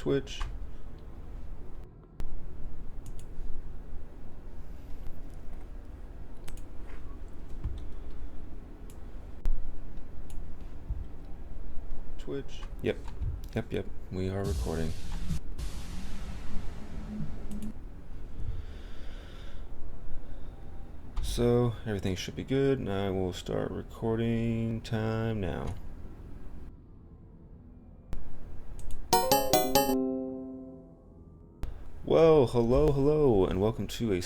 Twitch. Twitch. Yep. We are recording. So everything should be good, and I will start recording time now. Well, hello, and welcome to a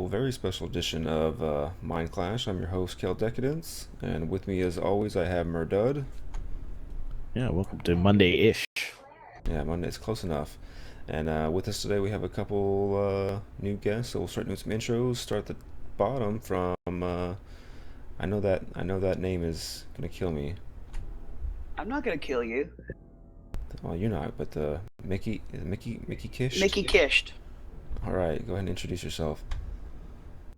very special edition of Mindclash. I'm your host, Kel Decadence, and with me, as always, I have Merdudd. Yeah, welcome to Monday-ish. Yeah, Monday's close enough. And with us today, we have a couple new guests, so we'll start doing some intros. Start at the bottom from, I know that name is gonna kill me. I'm not gonna kill you. Well, you're not, but Mikkhi Kisht? Mikkhi Kisht. Alright, go ahead and introduce yourself.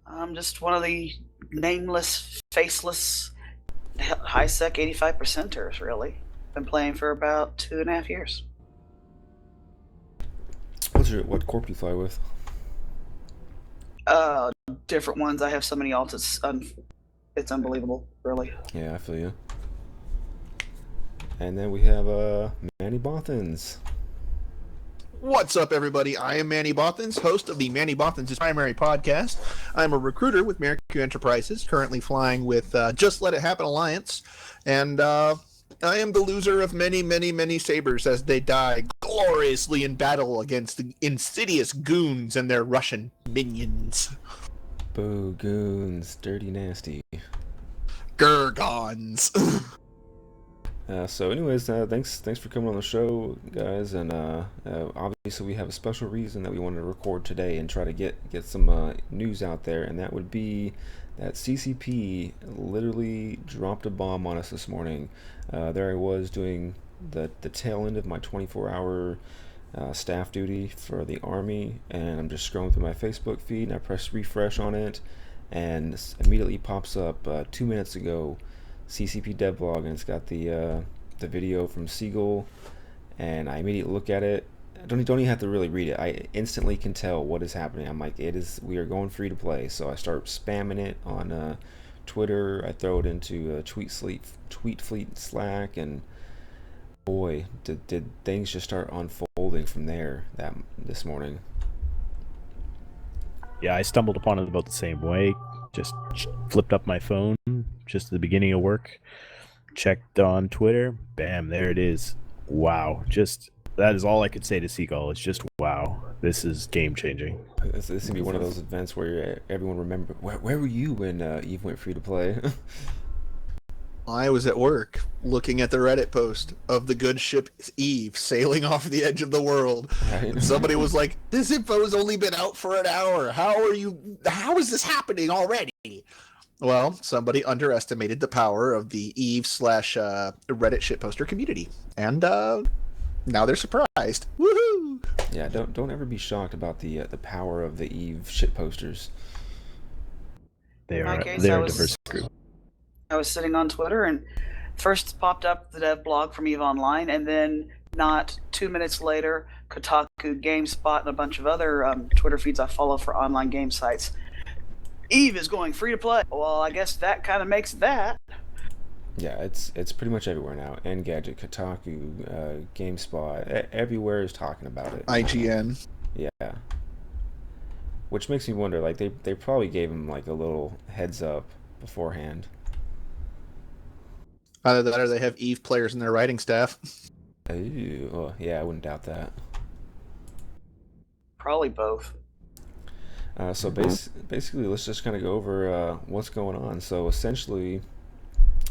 I'm just one of the nameless, faceless, high-sec 85%ers, really. Been playing for about 2.5 years. What corp do you fly with? Different ones. I have so many alts, it's unbelievable, really. Yeah, I feel you. And then we have Manny Bothans. What's up, everybody? I am Manny Bothans, host of the Manny Bothans' primary podcast. I'm a recruiter with Merdudd Enterprises, currently flying with Just Let It Happen Alliance, and I am the loser of many, many, many sabers as they die gloriously in battle against the insidious goons and their Russian minions. Boo, goons, dirty, nasty. Gurgons. So anyways, thanks for coming on the show, guys, and obviously we have a special reason that we wanted to record today and try to get some news out there, and that would be that CCP literally dropped a bomb on us this morning. There I was doing the tail end of my 24-hour staff duty for the Army, and I'm just scrolling through my Facebook feed, and I press refresh on it, and immediately pops up 2 minutes ago, CCP devlog, and it's got the video from Siegel, and I immediately look at it. I don't even have to really read it. I instantly can tell what is happening. I'm like, we are going free to play. So I start spamming it on Twitter. I throw it into Tweet Fleet Slack, and boy, did things just start unfolding from there this morning. Yeah, I stumbled upon it about the same way. Just flipped up my phone just at the beginning of work, checked on Twitter, bam, there it is. Wow, that is all I could say to Seagull. It's just wow, this is game changing. This gonna be one of those events where everyone remember where were you when Eve went free to play? I was at work looking at the Reddit post of the good ship Eve sailing off the edge of the world. Right. And somebody was like, this info has only been out for an hour. How is this happening already? Well, somebody underestimated the power of the Eve / Reddit shitposter community. And now they're surprised. Woohoo! Yeah, don't ever be shocked about the power of the Eve shitposters. They're a diverse group. I was sitting on Twitter, and first popped up the dev blog from EVE Online, and then not 2 minutes later, Kotaku, GameSpot, and a bunch of other Twitter feeds I follow for online game sites. EVE is going free to play. Well, I guess that kind of makes that. Yeah, it's pretty much everywhere now. Engadget, Kotaku, GameSpot, everywhere is talking about it. IGN. Yeah. Which makes me wonder, like, they probably gave him, like, a little heads up beforehand. Either that or they have EVE players in their writing staff. Ooh, oh, yeah, I wouldn't doubt that. Probably both. So basically, let's just kind of go over what's going on. So essentially,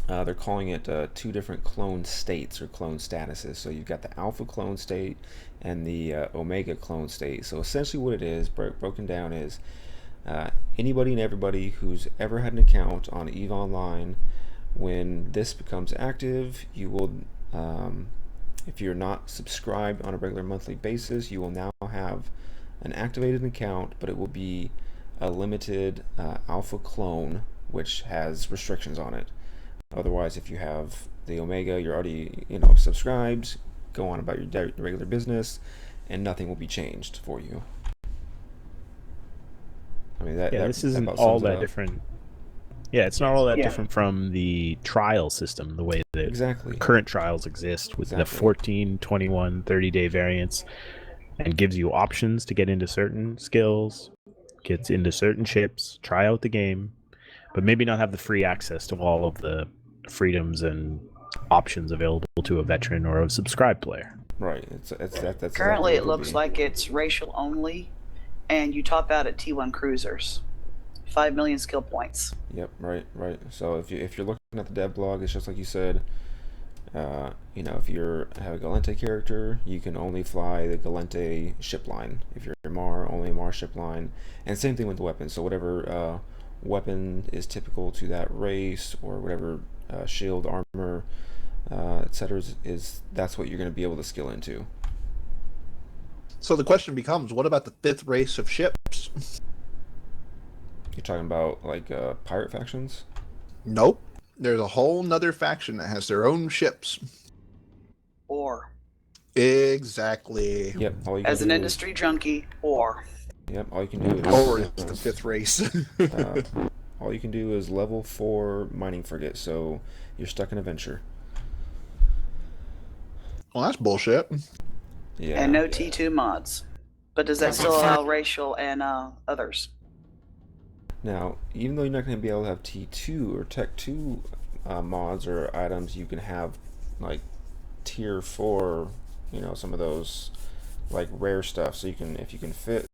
they're calling it two different clone states or clone statuses. So you've got the alpha clone state and the omega clone state. So essentially what it is, broken down, is anybody and everybody who's ever had an account on EVE Online, when this becomes active, you will, if you're not subscribed on a regular monthly basis, you will now have an activated account, but it will be a limited alpha clone, which has restrictions on it. Otherwise, if you have the Omega, you're already subscribed, go on about your regular business, and nothing will be changed for you. I mean, this isn't about all sums it that up. different. Yeah, it's not all that Yeah. different from the trial system, the way that Exactly. current trials exist with the 14, 21, 30-day variants, and gives you options to get into certain skills, get into certain ships, try out the game, but maybe not have the free access to all of the freedoms and options available to a veteran or a subscribed player. Right. That's Currently, exactly it looks like it's racial only, and you top out at T1 cruisers. 5 million skill points. Yep. Right. So if you're looking at the dev blog, it's just like you said. If you have a Galente character, you can only fly the Galente ship line. If you're Mar, only Mar ship line. And same thing with the weapons. So whatever weapon is typical to that race, or whatever shield, armor, etc. is that's what you're going to be able to skill into. So the question becomes, what about the 5th race of ships? You're talking about like pirate factions? Nope. There's a whole nother faction that has their own ships. Or. Exactly. Yep. As an industry junkie, or. Yep. All you can do is. Or it's the 5th race. All you can do is level 4 mining frigate, so you're stuck in a venture. Well, that's bullshit. Yeah. And no T2 mods. But does that still allow racial and others? Now, even though you're not going to be able to have T2 or Tech 2 mods or items, you can have like Tier 4, some of those like rare stuff. So if you can fit,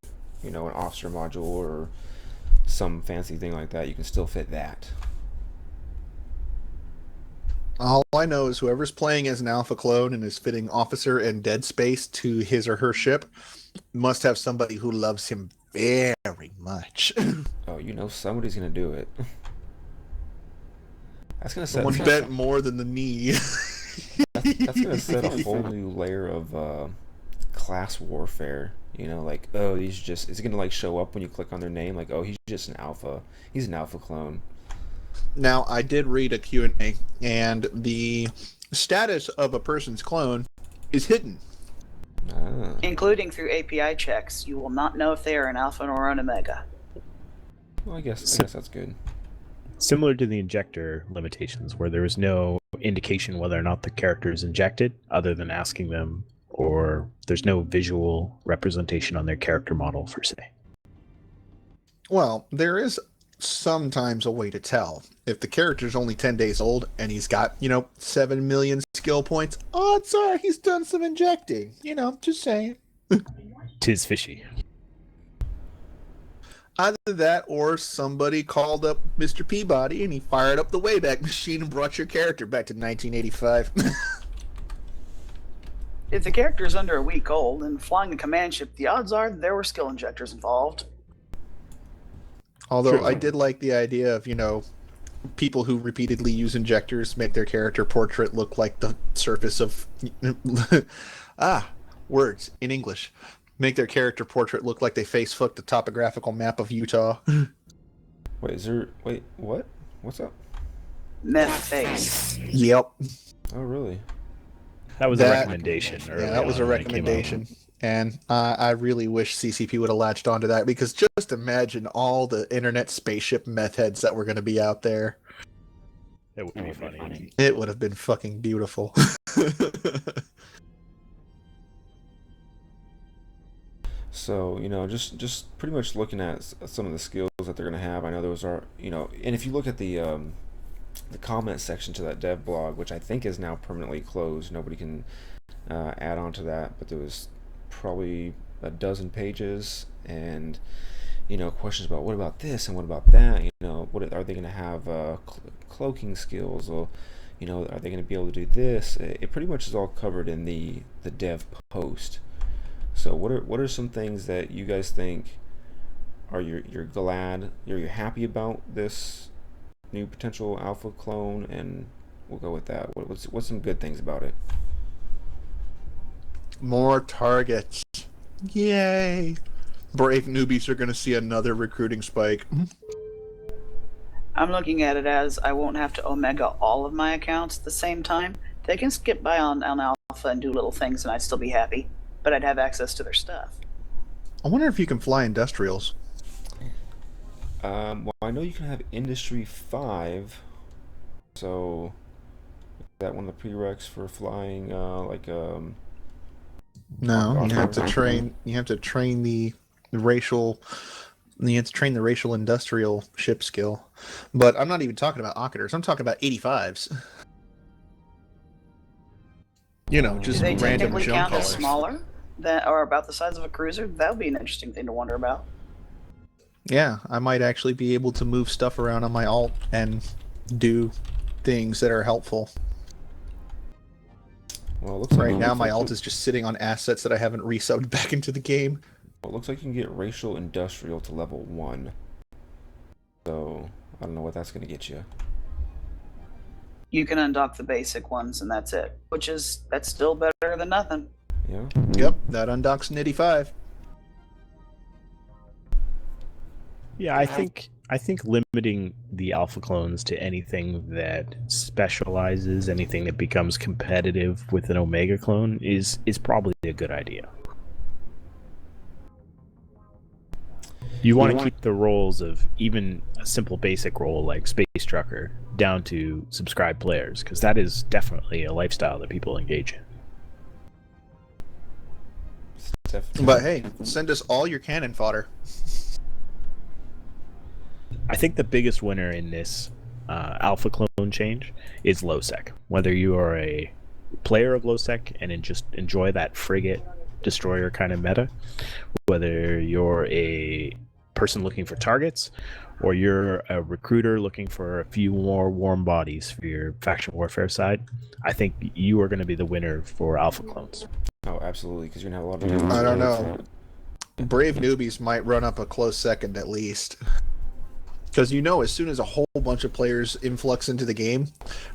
an officer module or some fancy thing like that, you can still fit that. All I know is whoever's playing as an alpha clone and is fitting officer and dead space to his or her ship must have somebody who loves him very much. Oh, somebody's gonna do it. That's gonna set. One bent more than the knee. That's gonna set a whole new layer of class warfare. It's gonna like show up when you click on their name, like, oh, he's just an alpha. He's an alpha clone. Now, I did read a Q&A, and the status of a person's clone is hidden. Including through API checks. You will not know if they are an alpha or an omega. Well, I guess that's good. Similar to the injector limitations, where there is no indication whether or not the character is injected, other than asking them, or there's no visual representation on their character model, per se. Well, there is sometimes a way to tell. If the character's only 10 days old and he's got, 7 million skill points, odds are he's done some injecting. Just saying. Tis fishy. Either that or somebody called up Mr. Peabody and he fired up the Wayback Machine and brought your character back to 1985. If the character is under a week old and flying a command ship, the odds are there were skill injectors involved. Although I did like the idea of, people who repeatedly use injectors make their character portrait look like the surface of... words in English. Make their character portrait look like they face-fucked the topographical map of Utah. Wait, what? What's up? Meth face. Yep. Oh, really? That was a recommendation. Yeah, that was a recommendation. And I really wish CCP would have latched onto that, because just imagine all the internet spaceship meth heads that were going to be out there. It would be funny. It would have been fucking beautiful. So, just pretty much looking at some of the skills that they're going to have. I know those are, and if you look at the comment section to that dev blog, which I think is now permanently closed, nobody can add on to that, but there was probably a dozen pages and questions about what about this and what about that, what are they going to have cloaking skills, or are they going to be able to do this? It pretty much is all covered in the dev post. So what are some things that you guys think are you're glad, you're happy about this new potential alpha clone, and we'll go with that. What's some good things about it? More targets. Yay. Brave newbies are going to see another recruiting spike. I'm looking at it as I won't have to omega all of my accounts at the same time. They can skip by on alpha alpha and do little things, and I'd still be happy, but I'd have access to their stuff. I wonder if you can fly industrials. Well, I know you can have Industry 5, so is that one of the prereqs for flying, No, you have to train. You have to train the racial. You have to train the racial industrial ship skill. But I'm not even talking about occupers. I'm talking about 85s. You know, Do just they random technically junk count as callers. smaller than, or about the size of a cruiser? That would be an interesting thing to wonder about. Yeah, I might actually be able to move stuff around on my alt and do things that are helpful. Well, it looks Right like now, my alt is just sitting on assets that I haven't resubbed back into the game. Well, it looks like you can get Racial Industrial to level 1. So, I don't know what that's going to get you. You can undock the basic ones, and that's it. That's still better than nothing. Yeah? Yep, that undocks an 85. Yeah, I think limiting the alpha clones to anything that specializes, anything that becomes competitive with an omega clone is probably a good idea. You want to keep the roles of even a simple basic role like Space Trucker down to subscribed players, because that is definitely a lifestyle that people engage in. But hey, send us all your cannon fodder. I think the biggest winner in this alpha clone change is low sec. Whether you are a player of low sec and just enjoy that frigate destroyer kind of meta, whether you're a person looking for targets, or you're a recruiter looking for a few more warm bodies for your faction warfare side, I think you are going to be the winner for alpha clones. Oh, absolutely, because you're going to have a lot of... I don't know. Brave newbies might run up a close second at least. Because as soon as a whole bunch of players influx into the game,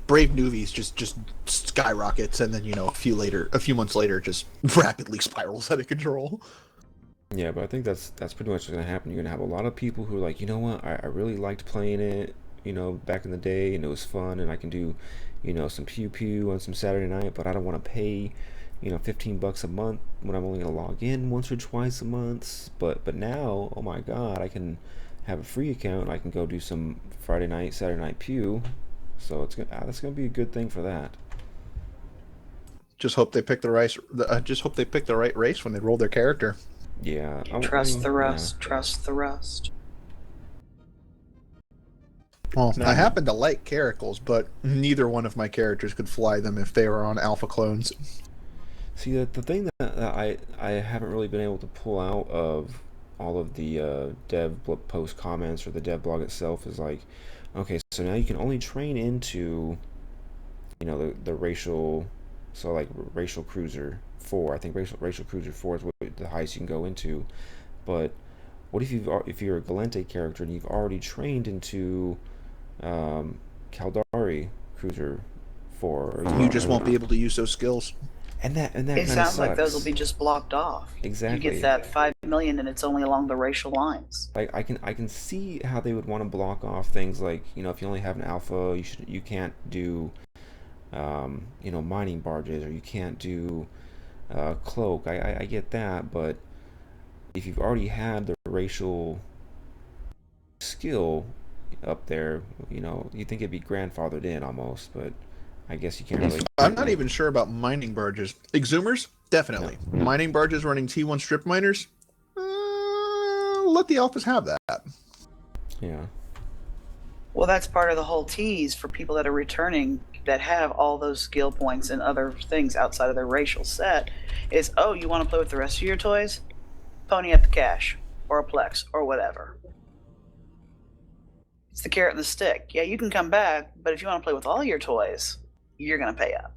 Brave newbies just skyrockets, and then a few months later, just rapidly spirals out of control. Yeah, but I think that's pretty much what's going to happen. You're going to have a lot of people who are like, you know what, I really liked playing it, back in the day, and it was fun, and I can do, some pew-pew on some Saturday night, but I don't want to pay, $15 a month when I'm only going to log in once or twice a month. But now, oh my God, I can have a free account. I can go do some Friday night, Saturday night pew. So that's gonna be a good thing for that. Just hope they pick the right race when they roll their character. Yeah. Trust the rust. Trust the rust. Well, I happen to like caracals, but neither one of my characters could fly them if they were on alpha clones. See, the thing that I haven't really been able to pull out of all of the dev post comments or the dev blog itself is like, okay, so now you can only train into, the racial, so like racial cruiser 4. I think racial cruiser 4 is what the highest you can go into. But what if you're a Galente character and you've already trained into Caldari cruiser 4? You just won't be able to use those skills. And that it sounds like those will be just blocked off. Exactly. You get that 5 million, and it's only along the racial lines. Like I can see how they would want to block off things like if you only have an alpha, you can't do mining barges, or you can't do cloak. I get that, but if you've already had the racial skill up there, you think it'd be grandfathered in almost, but I guess you can't really... I'm not even sure about mining barges. Exhumers? Definitely. Yeah. Mining barges running T1 strip miners? Let the alphas have that. Yeah. Well, that's part of the whole tease for people that are returning that have all those skill points and other things outside of their racial set is, oh, you want to play with the rest of your toys? Pony up the cash, or a Plex, or whatever. It's the carrot and the stick. Yeah, you can come back, but if you want to play with all your toys, you're going to pay up.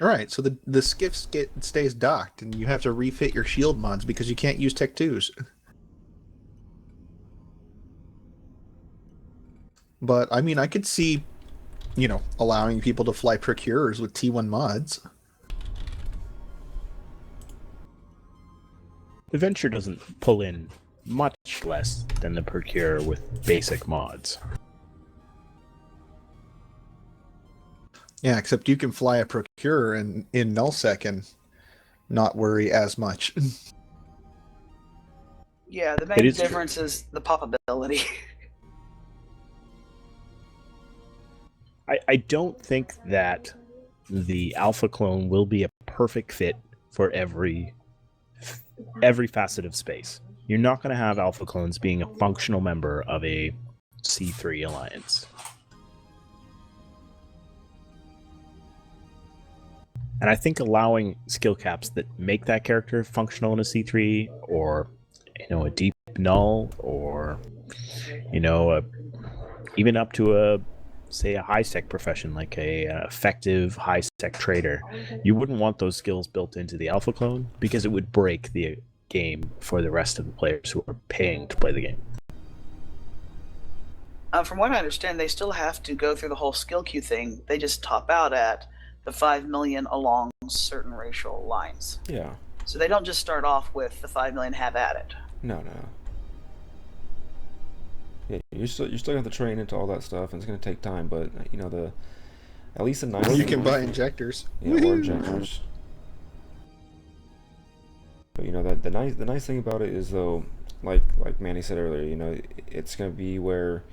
All right, so the skiff stays docked, and you have to refit your shield mods because you can't use Tech 2s. But, I mean, I could see, allowing people to fly Procurers with T1 mods. The Venture doesn't pull in much less than the Procurer with basic mods. Yeah, except you can fly a procurer in nullsec and not worry as much. Yeah, the It main is true. difference is the popability. I don't think that the alpha clone will be a perfect fit for every facet of space. You're not going to have alpha clones being a functional member of a C3 alliance. And I think allowing skill caps that make that character functional in a C3, or a deep null, or even up to a high sec profession like a effective high sec trader, you wouldn't want those skills built into the alpha clone because it would break the game for the rest of the players who are paying to play the game. From what I understand, they still have to go through the whole skill queue thing. They just top out at the 5 million along certain racial lines. Yeah. So they don't just start off with the 5 million, have at it. No. Yeah, you're still gonna have to train into all that stuff, and it's gonna take time. But at least the nice. Well, you can buy injectors. Yeah, or injectors. But the nice thing about it is, though, like Manny said earlier, it's gonna be where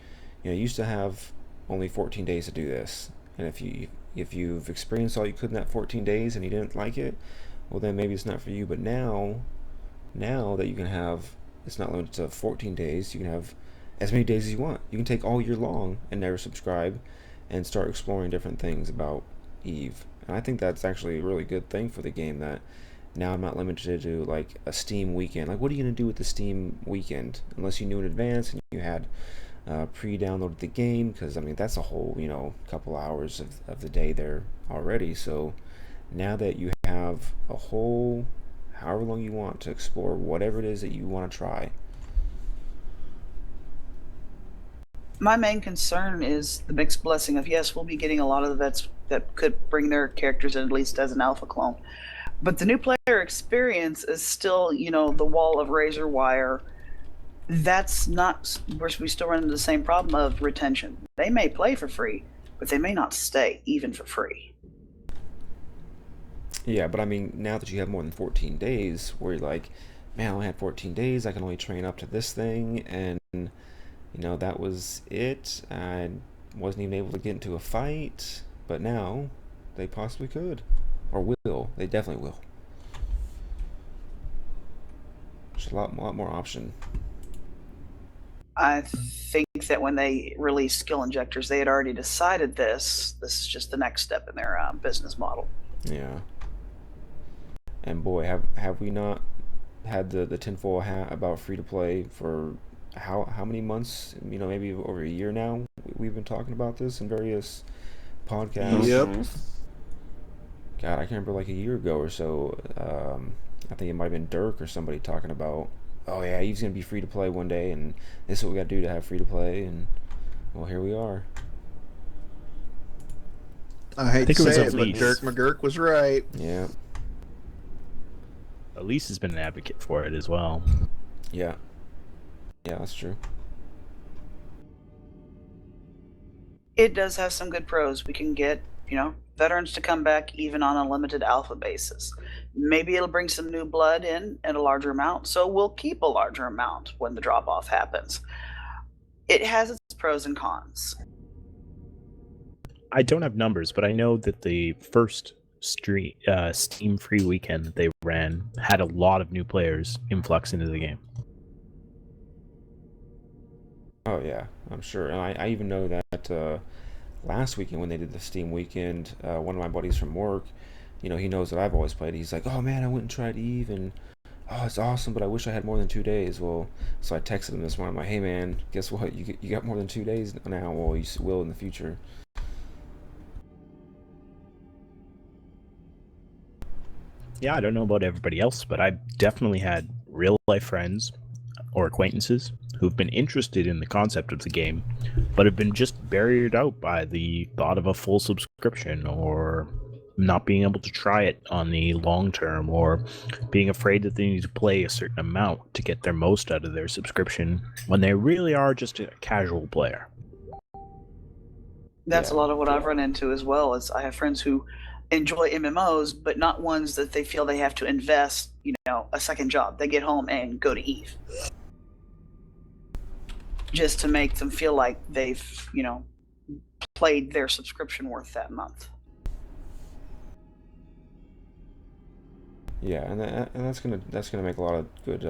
you used to have only 14 days to do this, and if you've experienced all you could in that 14 days and you didn't like it, well then maybe it's not for you. But now that you can have, it's not limited to 14 days, you can have as many days as you want. You can take all year long and never subscribe and start exploring different things about Eve. And I think that's actually a really good thing for the game, that now I'm not limited to like a Steam weekend. Like, what are you going to do with the Steam weekend unless you knew in advance and you had pre-downloaded the game? Because that's a whole couple hours of the day there already. So now that you have a whole however long you want to explore whatever it is that you want to try. My main concern is the mixed blessing of, yes, we'll be getting a lot of the vets that could bring their characters in at least as an alpha clone. But the new player experience is still, the wall of razor wire. That's not, we still run into the same problem of retention. They may play for free, but they may not stay even for free. Yeah, but now that you have more than 14 days, where you're like, man, I only had 14 days, I can only train up to this thing, and that was it. I wasn't even able to get into a fight, but now they possibly could, or will. They definitely will. There's a lot more option. I think that when they released skill injectors, they had already decided this. This is just the next step in their business model. Yeah. And boy, have we not had the tinfoil hat about free to play for how many months? Maybe over a year now. We've been talking about this in various podcasts. Yep. God, I can't remember, like a year ago or so. I think it might have been Dirk or somebody talking about, oh yeah, Eve's gonna be free to play one day, and this is what we gotta do to have free to play, and well, here we are. I hate to say it, but Dirk McGurk was right. Yeah. Elise has been an advocate for it as well. Yeah, that's true. It does have some good pros. We can get, veterans to come back even on a limited alpha basis. Maybe it'll bring some new blood in at a larger amount, so we'll keep a larger amount when the drop-off happens. It has its pros and cons. I don't have numbers, but I know that the first Steam free weekend that they ran had a lot of new players influx into the game. Oh yeah, I'm sure. And I even know that last weekend when they did the Steam weekend, one of my buddies from work, he knows that I've always played. He's like, oh man, I went and tried Eve, and oh, it's awesome, but I wish I had more than 2 days. Well, so I texted him this morning. I'm like, hey man, guess what? You got more than 2 days now. Well, you will in the future. Yeah, I don't know about everybody else, but I've definitely had real life friends or acquaintances who've been interested in the concept of the game, but have been just barriered out by the thought of a full subscription, or not being able to try it on the long term, or being afraid that they need to play a certain amount to get their most out of their subscription when they really are just a casual player. That's a Yeah. lot of what I've run into as well. Is I have friends who enjoy MMOs, but not ones that they feel they have to invest, a second job. They get home and go to Eve just to make them feel like they've, played their subscription worth that month. Yeah, and that's gonna make a lot of good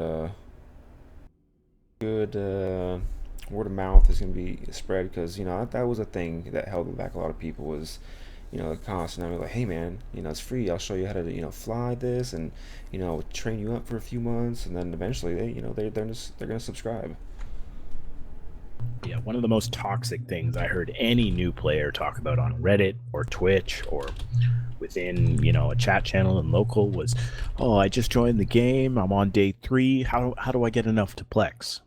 word of mouth is gonna be spread, because that was a thing that held back a lot of people, was the cost. And I was like, hey man, it's free. I'll show you how to fly this, and train you up for a few months, and then eventually they're gonna subscribe. Yeah, one of the most toxic things I heard any new player talk about on Reddit or Twitch or within, a chat channel and local was, "Oh, I just joined the game. I'm on day 3. How do I get enough to Plex?"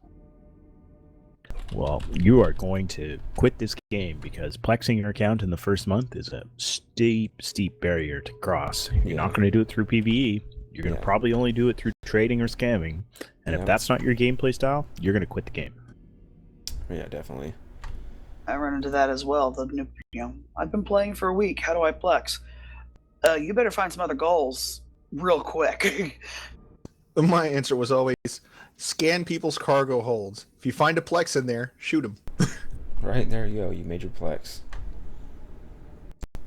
Well, you are going to quit this game, because plexing your account in the first month is a steep barrier to cross. You're not going to do it through PvE. You're going to probably only do it through trading or scamming. And if that's not your gameplay style, you're going to quit the game. Yeah, definitely. I run into that as well. I've been playing for a week. How do I Plex? You better find some other goals real quick. My answer was always scan people's cargo holds. If you find a Plex in there, shoot them. Right, there you go. You made your Plex.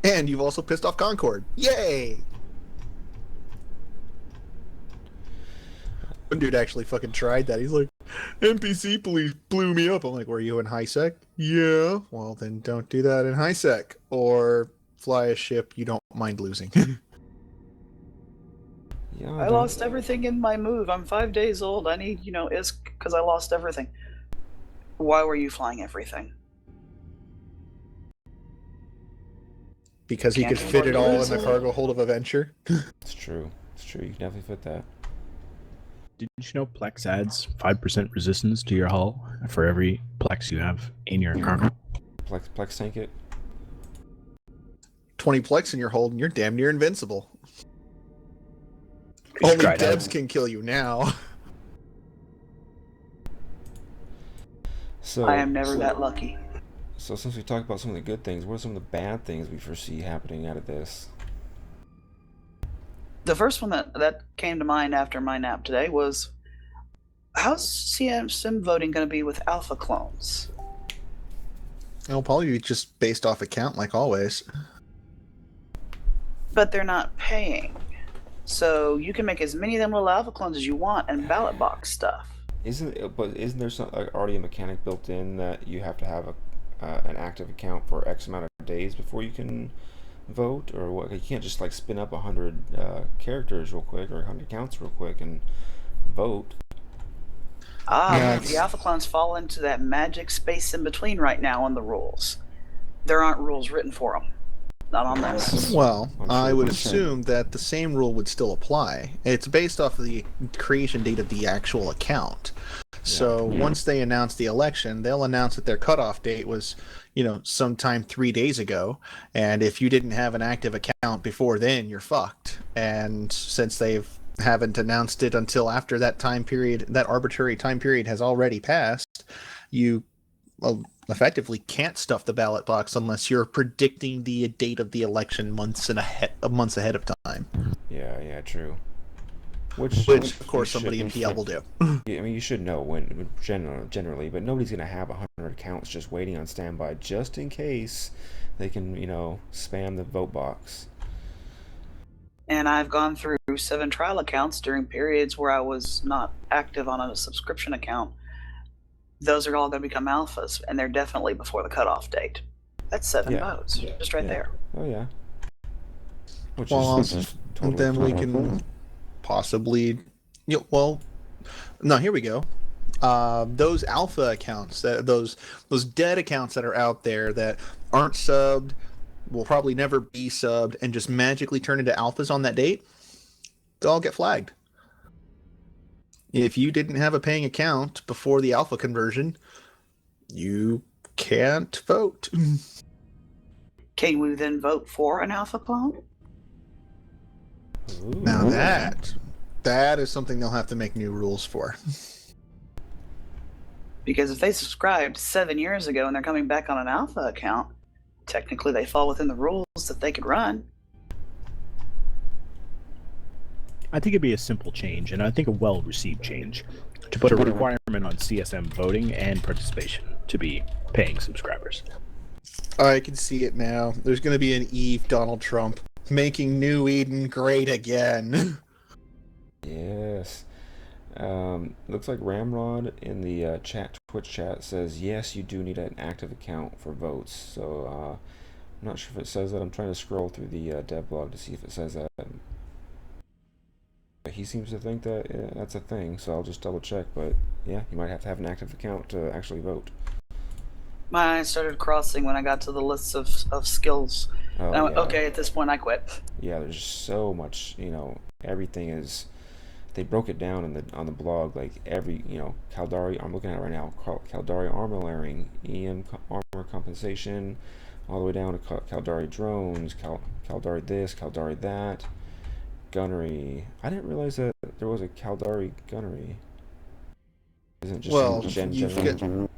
And you've also pissed off Concord. Yay! One dude actually fucking tried that. He's like, NPC police blew me up. I'm like, were you in high sec? Yeah. Well, then don't do that in high sec. Or fly a ship you don't mind losing. Yeah, I lost everything in my move. I'm 5 days old. I need, ISK because I lost everything. Why were you flying everything? Because he Can't could fit it all in the afford cargo hold of a venture. It's true. It's true. You can definitely fit that. Didn't you know Plex adds 5% resistance to your hull for every Plex you have in your cargo? Plex tank it. 20 Plex in your hold and you're damn near invincible. You Only tried devs that. can kill you now. So I am never that lucky. So since we talked about some of the good things, what are some of the bad things we foresee happening out of this? The first one that came to mind after my nap today was, how's sim voting going to be with alpha clones? It'll probably be just based off account like always. But they're not paying. So you can make as many of them little alpha clones as you want and ballot box stuff. Isn't there some already a mechanic built in that you have to have an active account for X amount of days before you can vote, or what? You can't just like spin up 100 characters real quick or 100 accounts real quick and vote. The alpha clones fall into that magic space in between right now on the rules. There aren't rules written for them. Not on this. Well, I'm sure I would we can. assume that the same rule would still apply. It's based off of the creation date of the actual account. So once they announce the election, they'll announce that their cutoff date was, sometime 3 days ago. And if you didn't have an active account before then, you're fucked. And since they haven't announced it until after that time period, that arbitrary time period has already passed, you effectively can't stuff the ballot box unless you're predicting the date of the election months ahead of time. Yeah, true. Which of course somebody in PL will do. Yeah, I mean, you should know when generally, but nobody's gonna have 100 accounts just waiting on standby just in case they can, spam the vote box. And I've gone through 7 trial accounts during periods where I was not active on a subscription account. Those are all going to become alphas, and they're definitely before the cutoff date. That's 7 votes, just right there. Oh yeah. Which is totally then we can possibly. No, here we go. Those alpha accounts, those dead accounts that are out there that aren't subbed, will probably never be subbed, and just magically turn into alphas on that date. They'll all get flagged. If you didn't have a paying account before the alpha conversion, you can't vote. Can we then vote for an alpha clone? Ooh. Now that is something they'll have to make new rules for. Because if they subscribed 7 years ago and they're coming back on an alpha account, technically they fall within the rules that they could run. I think it'd be a simple change, and I think a well-received change, to put a requirement on CSM voting and participation to be paying subscribers. I can see it now. There's going to be an Eve Donald Trump making New Eden great again. Yes. Looks like Ramrod in the Twitch chat says, yes, you do need an active account for votes. So I'm not sure if it says that. I'm trying to scroll through the dev blog to see if it says that. But he seems to think that that's a thing, so I'll just double check. But yeah, you might have to have an active account to actually vote. My eyes started crossing when I got to the lists of skills. Oh, And I went, yeah. okay, at this point I quit. Yeah, there's so much, everything is. They broke it down on the blog, like every, Caldari. I'm looking at it right now. Caldari armor layering, EM armor compensation, all the way down to Caldari drones, Caldari this, Caldari that, gunnery. I didn't realize that there was a Caldari gunnery. Isn't just Well, general.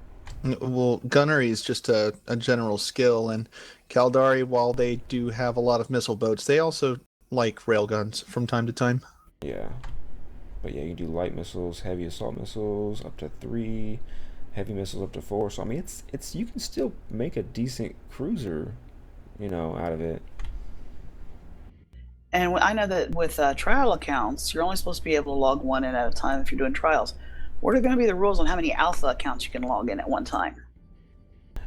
Well, gunnery is just a general skill, and Caldari, while they do have a lot of missile boats, they also like railguns from time to time. Yeah. But yeah, you can do light missiles, heavy assault missiles up to 3, heavy missiles up to 4. So I mean, it's you can still make a decent cruiser, out of it. And I know that with trial accounts, you're only supposed to be able to log one in at a time if you're doing trials. What are going to be the rules on how many alpha accounts you can log in at one time?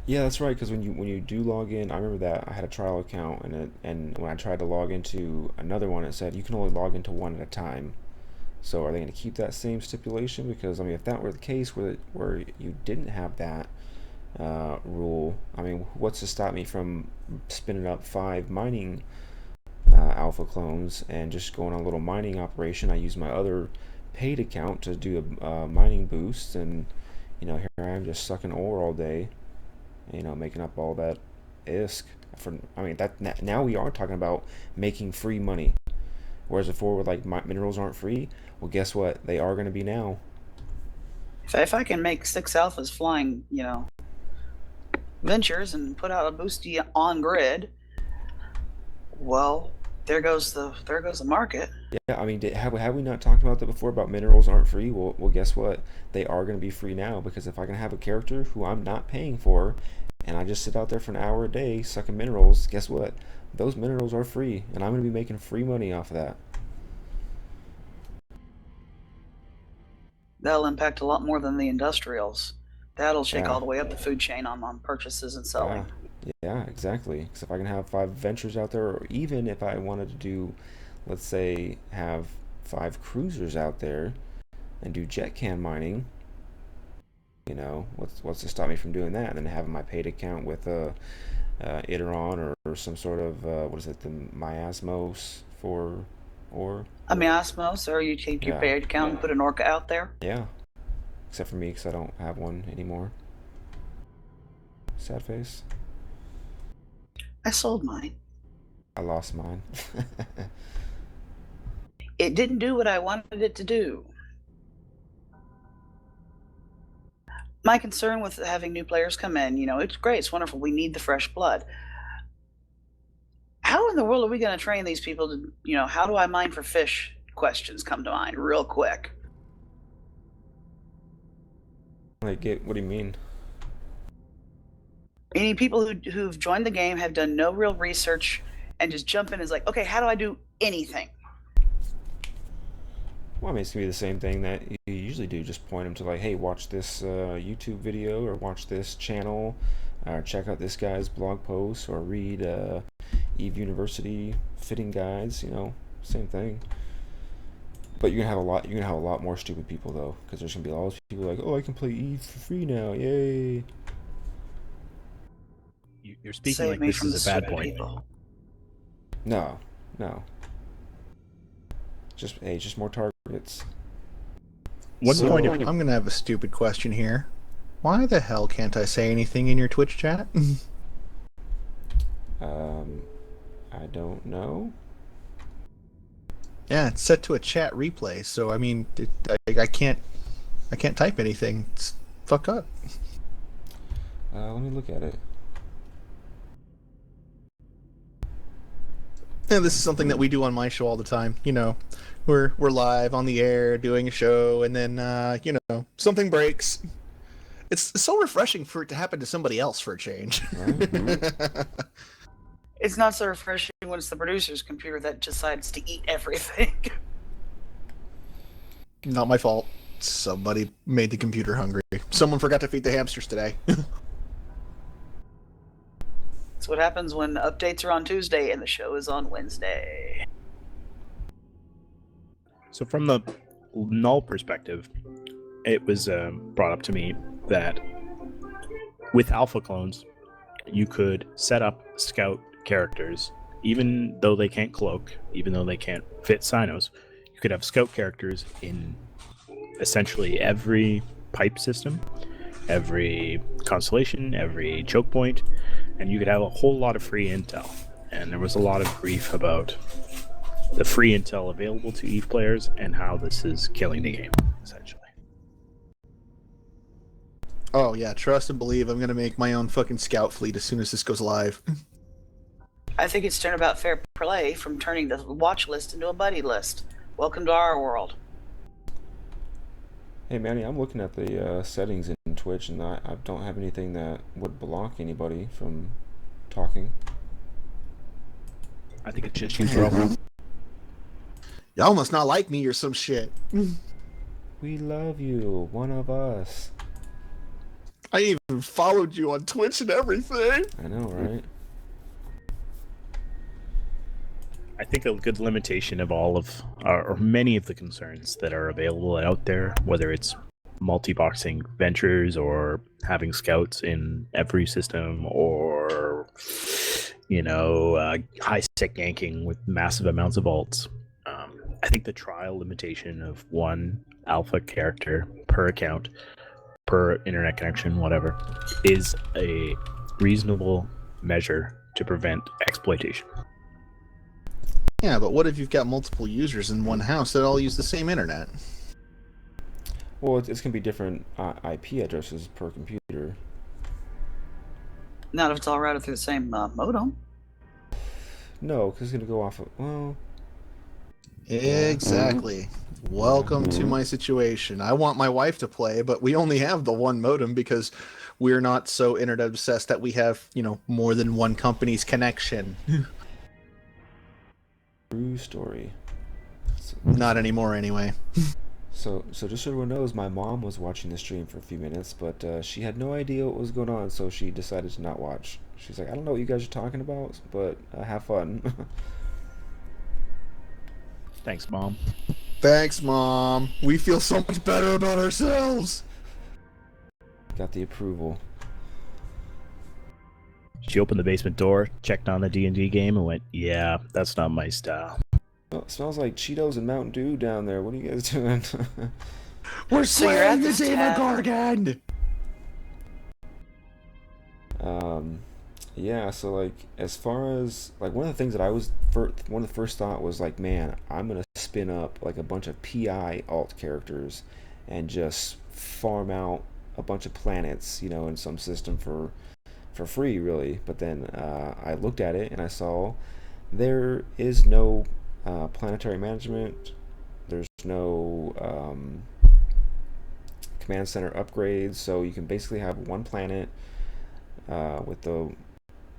Yeah, that's right. Because when you do log in, I remember that I had a trial account, and when I tried to log into another one, it said you can only log into one at a time. So are they going to keep that same stipulation? Because I mean, if that were the case, where you didn't have that rule, I mean, what's to stop me from spinning up 5 mining alpha clones and just going on a little mining operation? I use my other paid account to do a mining boost, and here I am just sucking ore all day, making up all that ISK. That now we are talking about making free money. Whereas before, like, minerals aren't free, well, guess what? They are going to be now. If I can make 6 alphas flying, ventures and put out a boosty on grid, well, there goes the market. Yeah, I mean, have we not talked about that before, about minerals aren't free? Well, guess what? They are going to be free now, because if I can have a character who I'm not paying for, and I just sit out there for an hour a day sucking minerals, guess what? Those minerals are free, and I'm going to be making free money off of that. That'll impact a lot more than the industrials. That'll shake Yeah. all the way up the food chain on purchases and selling. Yeah, exactly. Because if I can have 5 ventures out there, or even if I wanted to do, let's say, have 5 cruisers out there and do jet can mining, what's to stop me from doing that? And then having my paid account with Iteron or some sort of the miasmos for ore. I mean, Osmos, or you take your paid account and put an orca out there. Yeah, except for me, because I don't have one anymore. Sad face. I sold mine. I lost mine. It didn't do what I wanted it to do. My concern with having new players come in, it's great, it's wonderful, we need the fresh blood. How in the world are we going to train these people to, how do I mine for fish? Questions come to mind real quick. What do you mean? Any people who've joined the game have done no real research and just jump in and is like, okay, how do I do anything? Well, I mean, it's going to be the same thing that you usually do. Just point them to, like, hey, watch this YouTube video, or watch this channel, or check out this guy's blog post, or read Eve University fitting guides, same thing. But you're gonna have a lot more stupid people, though, because there's gonna be all those people like, oh, I can play Eve for free now, yay. You're speaking Save like me this from is the a bad stupid point. people. No. Just more targets. I'm gonna have a stupid question here. Why the hell can't I say anything in your Twitch chat? I don't know. Yeah, it's set to a chat replay, so I mean, I can't type anything. It's fuck up. Let me look at it. And this is something that we do on my show all the time. You know, we're live on the air doing a show, and then you know, something breaks. It's so refreshing for it to happen to somebody else for a change. Right. It's not so refreshing when it's the producer's computer that decides to eat everything. Not my fault. Somebody made the computer hungry. Someone forgot to feed the hamsters today. That's what happens when updates are on Tuesday and the show is on Wednesday. So from the null perspective, it was brought up to me that with alpha clones, you could set up scout characters, even though they can't cloak, even though they can't fit Sinos. You could have scout characters in essentially every pipe system, every constellation, every choke point, and you could have a whole lot of free intel. And there was a lot of grief about the free intel available to EVE players and how this is killing the game, essentially. Oh yeah, trust and believe. I'm gonna make my own fucking scout fleet as soon as this goes live. I think it's turnabout fair play from turning the watch list into a buddy list. Welcome to our world. Hey Manny, I'm looking at the settings in Twitch, and I don't have anything that would block anybody from talking. I think it's just you, bro. Y'all must not like me or some shit. We love you, one of us. I even followed you on Twitch and everything. I know, right? I think a good limitation of all of, or many of the concerns that are available out there, whether it's multi-boxing ventures or having scouts in every system, or, you know, high-sec ganking with massive amounts of ults. I think the trial limitation of one alpha character per account, per internet connection, whatever, is a reasonable measure to prevent exploitation. Yeah, but what if you've got multiple users in one house that all use the same internet? Well, it's going to be different IP addresses per computer. Not if it's all routed through the same modem. No, because it's going to go off of, well... Exactly. Welcome to my situation. I want my wife to play, but we only have the one modem because we're not so internet obsessed that we have, you know, more than one company's connection. True story. Not anymore, anyway. So just so everyone knows, my mom was watching the stream for a few minutes, but she had no idea what was going on, so she decided to not watch. She's like, I don't know what you guys are talking about, but have fun. Thanks, Mom. Thanks, Mom. We feel so much better about ourselves. Got the approval. She opened the basement door, checked on the D&D game, and went, yeah, that's not my style. Oh, it smells like Cheetos and Mountain Dew down there. What are you guys doing? We're So you're at slaying the this Demogorgon! Yeah, so like as far as like one of the things that I was one of the first thought was like, man, I'm gonna spin up like a bunch of PI alt characters and just farm out a bunch of planets, you know, in some system for free, really. But then I looked at it and I saw there is no planetary management. There's no command center upgrades, so you can basically have one planet with the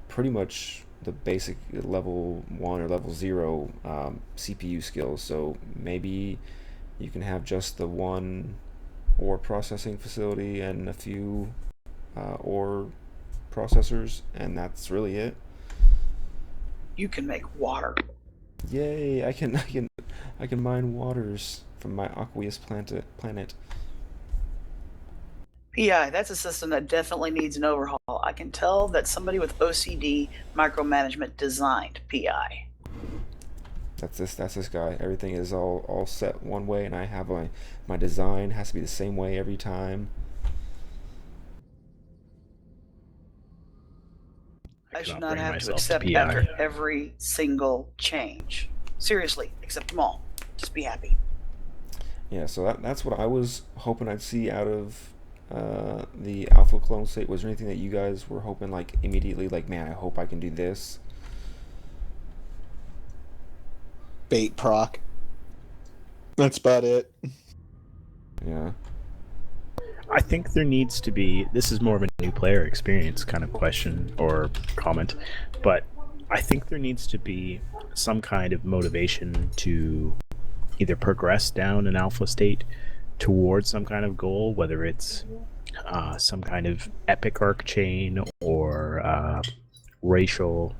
pretty much the basic level 1 or level 0 CPU skills. So maybe you can have just the one ore processing facility and a few ore processors, and that's really it. You can make water. Yay! I can mine waters from my aqueous planet. PI, that's a system that definitely needs an overhaul. I can tell that somebody with OCD micromanagement designed PI. That's this guy. Everything is all set one way, and I have my design has to be the same way every time. I should cannot not bring have to myself to accept PI. after every single change. Seriously, accept them all. Just be happy. Yeah, so that's what I was hoping I'd see out of the alpha clone state. Was there anything that you guys were hoping like immediately, like, man, I hope I can do this? bait proc. That's about it. Yeah. I think there needs to be, this is more of a new player experience kind of question or comment, but I think there needs to be some kind of motivation to either progress down an alpha state towards some kind of goal, whether it's some kind of epic arc chain or racial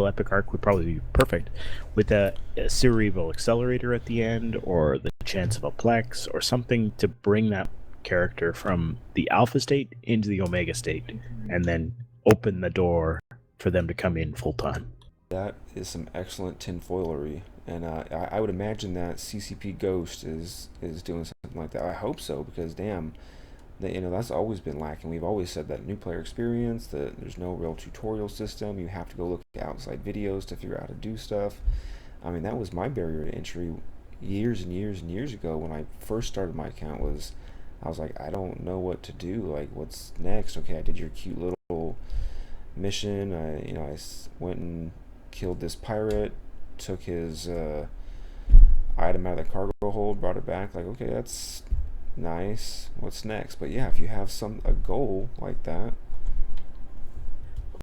epic arc would probably be perfect, with a cerebral accelerator at the end, or the chance of a plex, or something to bring that character from the alpha state into the omega state, and then open the door for them to come in full time. That is some excellent tinfoilery, and I would imagine that CCP Ghost is doing something like that. I hope so, because damn, that's always been lacking. We've always said that new player experience, that there's no real tutorial system. You have to go look at outside videos to figure out how to do stuff. I mean, that was my barrier to entry years and years and years ago when I first started my account. I was like, I don't know what to do. Like, what's next? Okay, I did your cute little mission. I went and killed this pirate, took his item out of the cargo hold, brought it back. Like, okay, that's nice. What's next? But yeah, if you have a goal like that.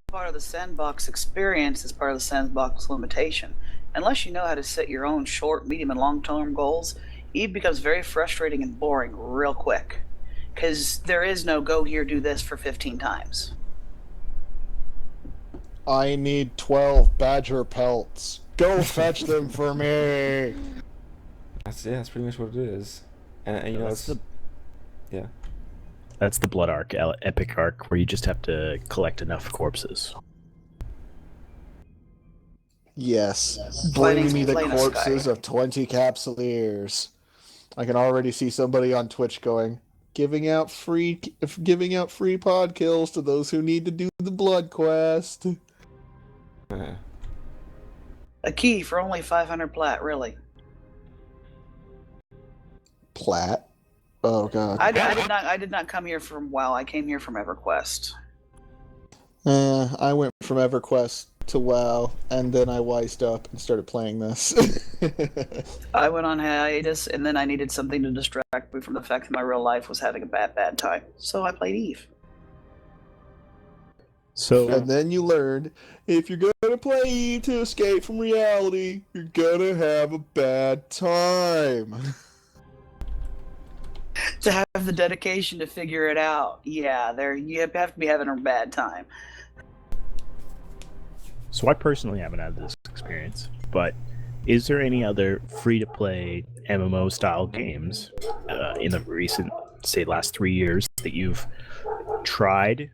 Part of the sandbox experience is part of the sandbox limitation. Unless you know how to set your own short, medium, and long-term goals, Eve becomes very frustrating and boring real quick. Because there is no go here, do this for 15 times. I need 12 badger pelts. Go fetch them for me. That's pretty much what it is. And That's yeah. That's the blood arc, epic arc, where you just have to collect enough corpses. Yes. Bring me the corpses of 20 capsuleers. I can already see somebody on Twitch going, giving out free pod kills to those who need to do the blood quest. A key for only 500 plat, really. Plat? Oh god. I did not come here from WoW. I came here from EverQuest. I went from EverQuest to WoW, and then I wised up and started playing this. I went on hiatus, and then I needed something to distract me from the fact that my real life was having a bad time. So I played Eve. And then you learned, if you're gonna play Eve to escape from reality, you're gonna have a bad time. To have the dedication to figure it out, yeah, you have to be having a bad time. So I personally haven't had this experience, but is there any other free-to-play MMO-style games in the recent, say, last 3 years that you've tried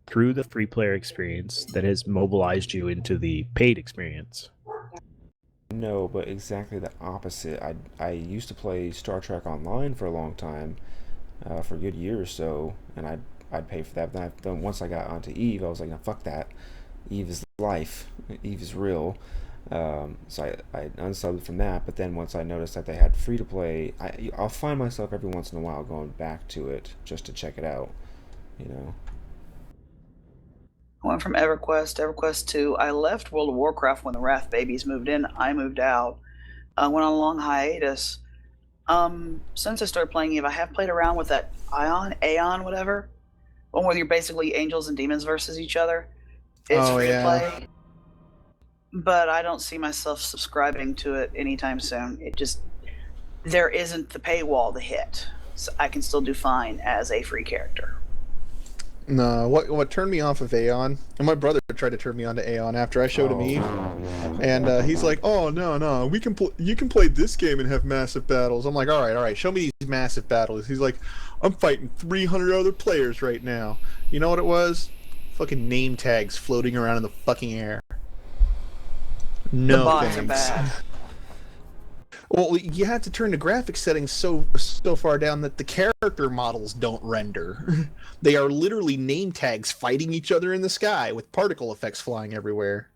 through the free-player experience that has mobilized you into the paid experience? No, but exactly the opposite. I used to play Star Trek Online for a long time, for a good year or so, and I'd pay for that. But then once I got onto Eve, I was like, no, fuck that. Eve is life. Eve is real. So I unsubbed from that. But then once I noticed that they had free to play, I'll find myself every once in a while going back to it just to check it out. I went from EverQuest 2. I left World of Warcraft when the Wrath babies moved in. I moved out. I went on a long hiatus. Since I started playing Eve, I have played around with that Aeon, whatever. One where you're basically angels and demons versus each other. It's free to play. But I don't see myself subscribing to it anytime soon. There isn't the paywall to hit. So I can still do fine as a free character. No, what turned me off of Aeon, and my brother tried to turn me on to Aeon after I showed him Eve, and he's like, "Oh no, you can play this game and have massive battles." I'm like, "All right, show me these massive battles." He's like, "I'm fighting 300 other players right now." You know what it was? Fucking name tags floating around in the fucking air. No, the bots thanks. are bad. Well, you have to turn the graphics settings so far down that the character models don't render. They are literally name tags fighting each other in the sky with particle effects flying everywhere.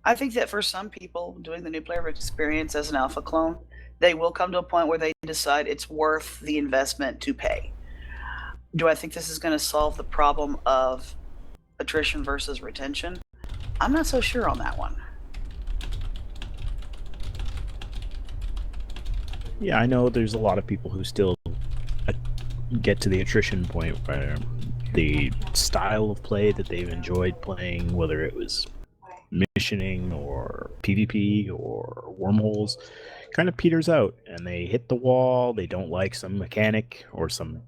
I think that for some people doing the new player experience as an alpha clone, they will come to a point where they decide it's worth the investment to pay. Do I think this is going to solve the problem of attrition versus retention? I'm not so sure on that one. Yeah, I know there's a lot of people who still get to the attrition point where the style of play that they've enjoyed playing, whether it was missioning or PvP or wormholes, kind of peters out and they hit the wall. They don't like some mechanic or some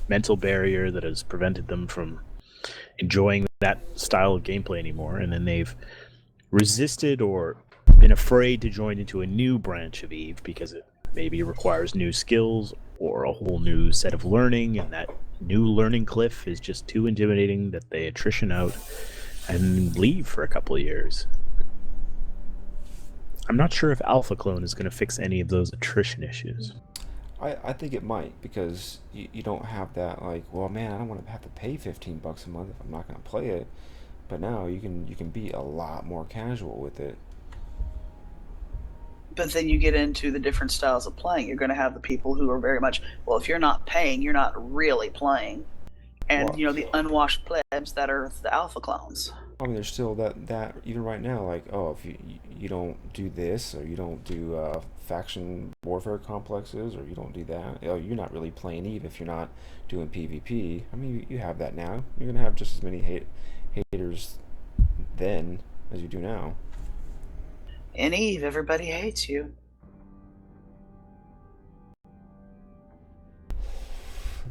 mental barrier that has prevented them from enjoying that style of gameplay anymore, and then they've resisted or been afraid to join into a new branch of EVE because it maybe requires new skills or a whole new set of learning, and that new learning cliff is just too intimidating that they attrition out and leave for a couple of years. I'm not sure if Alpha Clone is going to fix any of those attrition issues. I think it might, because you don't have that, like, well, man, I don't want to have to pay $15 a month if I'm not going to play it. But now you can be a lot more casual with it. But then you get into the different styles of playing. You're going to have the people who are very much, well, if you're not paying, you're not really playing. And, Well, the unwashed plebs that are the alpha clones. I mean, there's still that even right now, like, oh, if you don't do this, or you don't do faction warfare complexes, or you don't do that, oh, you're not really playing EVE if you're not doing PvP. I mean, you have that now. You're gonna have just as many haters then as you do now. In EVE, everybody hates you.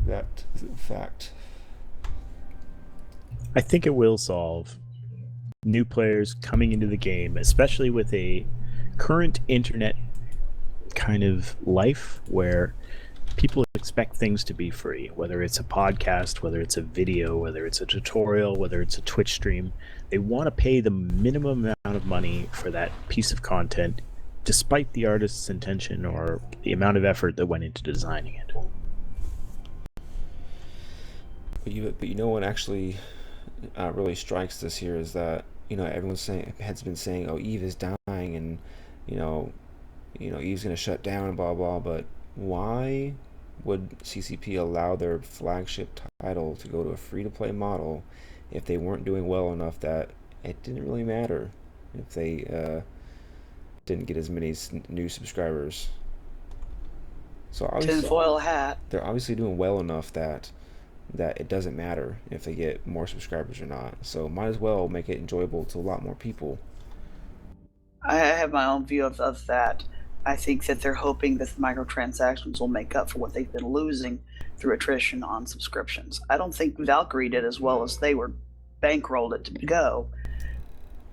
That is a fact. I think it will solve new players coming into the game, especially with a current internet kind of life where people expect things to be free, whether it's a podcast, whether it's a video, whether it's a tutorial, whether it's a Twitch stream. They want to pay the minimum amount of money for that piece of content, despite the artist's intention or the amount of effort that went into designing it. But you know what actually really strikes this here is that has been saying, oh, EVE is dying, and EVE's gonna shut down and blah blah. But why would CCP allow their flagship title to go to a free-to-play model if they weren't doing well enough that it didn't really matter if they didn't get as many new subscribers? So obviously, Tinfoil hat. they're obviously doing well enough that it doesn't matter if they get more subscribers or not. So might as well make it enjoyable to a lot more people. I have my own view of that. I think that they're hoping that the microtransactions will make up for what they've been losing through attrition on subscriptions. I don't think Valkyrie did as well as they were bankrolled it to go.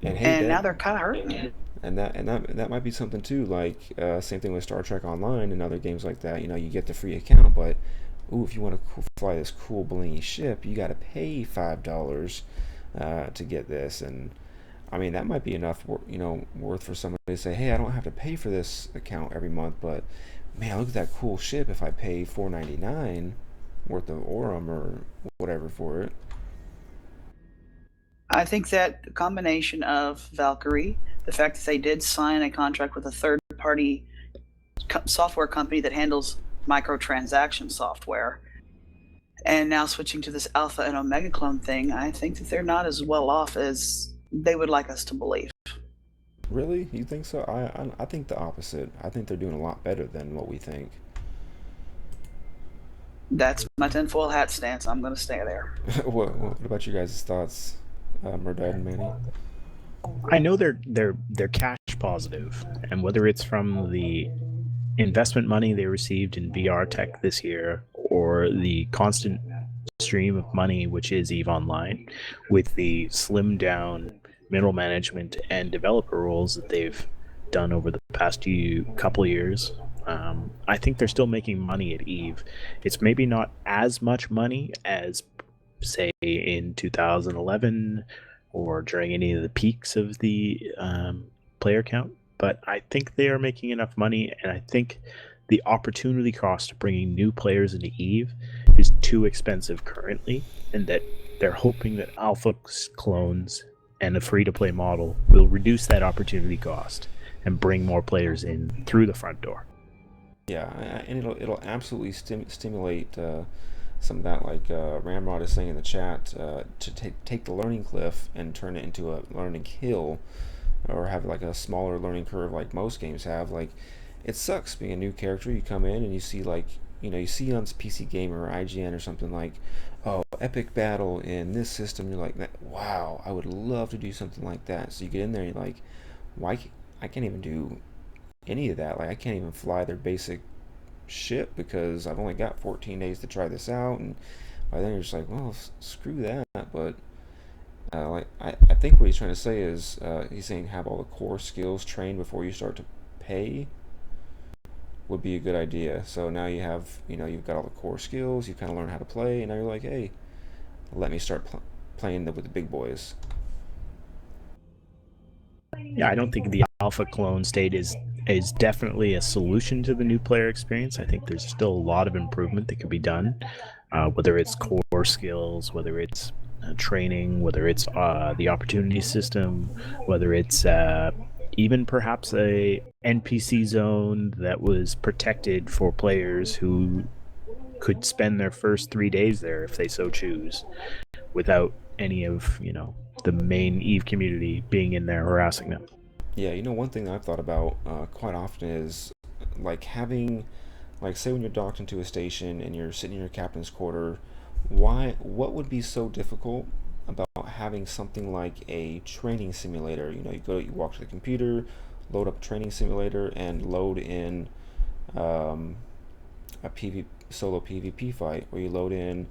And now they're kind of hurting it. And that might be something too. Like same thing with Star Trek Online and other games like that. You get the free account, but if you want to fly this cool blingy ship, you got to pay $5 to get this. And I mean, that might be enough, worth for somebody to say, hey, I don't have to pay for this account every month, but man, look at that cool ship. If I pay $4.99 worth of Aurum or whatever for it. I think that the combination of Valkyrie, the fact that they did sign a contract with a third-party software company that handles microtransaction software, and now switching to this Alpha and Omega clone thing, I think that they're not as well off as they would like us to believe. Really? You think so? I think the opposite. I think they're doing a lot better than what we think. That's my tinfoil hat stance. I'm going to stay there. What about you guys' thoughts, Merdudd and Manny? I know they're cash positive, and whether it's from the investment money they received in VR tech this year or the constant stream of money which is EVE Online, with the slimmed down middle management and developer roles that they've done over the past couple years, I think they're still making money at EVE. It's maybe not as much money as, say, in 2011 or during any of the peaks of the player count, but I think they are making enough money, and I think the opportunity cost of bringing new players into EVE is too expensive currently, and that they're hoping that Alpha clones and a free-to-play model will reduce that opportunity cost and bring more players in through the front door. Yeah, and it'll absolutely stimulate some of that, like Ramrod is saying in the chat, to take the learning cliff and turn it into a learning hill, or have like a smaller learning curve like most games have. Like, it sucks being a new character. You come in and you see, like, you see on PC Gamer or IGN or something like, oh, epic battle in this system. You're like, wow, I would love to do something like that. So you get in there and you're like, why? I can't even do any of that. Like, I can't even fly their basic ship because I've only got 14 days to try this out. And by then you're just like, well, screw that. But I think what he's trying to say is, he's saying have all the core skills trained before you start to pay would be a good idea. So now you have, you've got all the core skills, you kind of learn how to play, and now you're like, hey, let me start playing with the big boys. Yeah, I don't think the alpha clone state is definitely a solution to the new player experience. I think there's still a lot of improvement that could be done, whether it's core skills, whether it's training, whether it's the opportunity system, whether it's even perhaps a NPC zone that was protected for players who could spend their first 3 days there if they so choose, without any of the main Eve community being in there harassing them. Yeah, one thing that I've thought about quite often is like having, like, say when you're docked into a station and you're sitting in your captain's quarter, what would be so difficult about having something like a training simulator? You walk to the computer, load up a training simulator, and load in a solo PvP fight, or you load in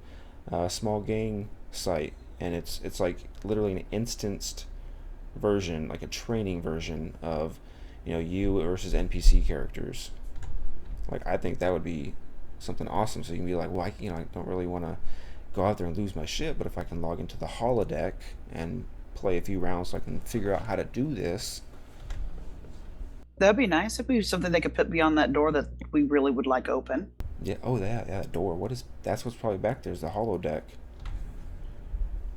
a small gang site, and it's like literally an instanced version, like a training version of you versus NPC characters. Like, I think that would be something awesome. So you can be like, well, I don't really want to go out there and lose my ship, but if I can log into the holodeck and play a few rounds so I can figure out how to do this. That'd be nice. It'd be something they could put beyond that door that we really would like open. Yeah. Oh, that door. That's what's probably back there, is the holodeck.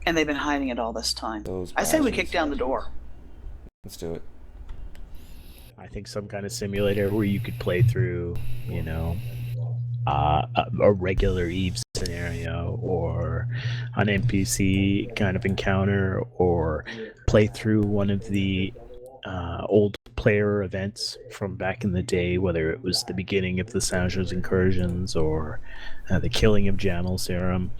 And they've been hiding it all this time. I say we kick down the door. Let's do it. I think some kind of simulator where you could play through, a regular Eve scenario, or an NPC kind of encounter, or play through one of the old player events from back in the day, whether it was the beginning of the Sanjo's incursions or the killing of Janel Serum.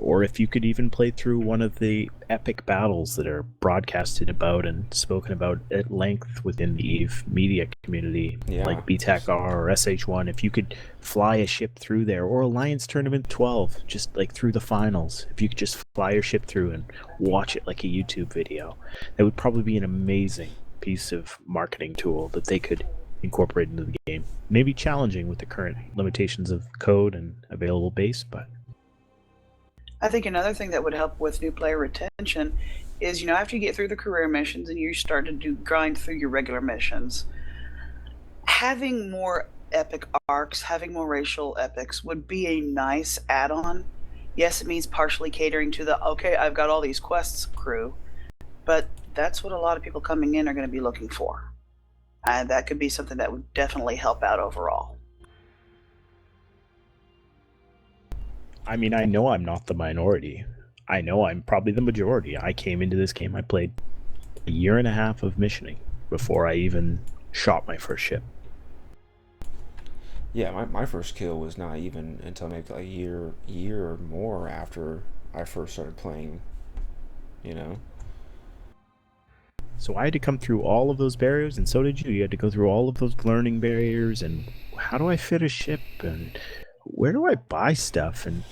Or if you could even play through one of the epic battles that are broadcasted about and spoken about at length within the EVE media community, like BTAC-R or SH1, if you could fly a ship through there, or Alliance Tournament 12, just like through the finals, if you could just fly your ship through and watch it like a YouTube video, that would probably be an amazing piece of marketing tool that they could incorporate into the game. Maybe challenging with the current limitations of code and available base, but I think another thing that would help with new player retention is, after you get through the career missions and you start to grind through your regular missions, having more epic arcs, having more racial epics would be a nice add-on. Yes, it means partially catering to the, okay, I've got all these quests crew, but that's what a lot of people coming in are going to be looking for. And that could be something that would definitely help out overall. I mean, I know I'm not the minority. I know I'm probably the majority. I came into this game, I played a year and a half of missioning before I even shot my first ship. Yeah, my first kill was not even until maybe a year or more after I first started playing, So I had to come through all of those barriers, and so did you. You had to go through all of those learning barriers, and how do I fit a ship, and where do I buy stuff, and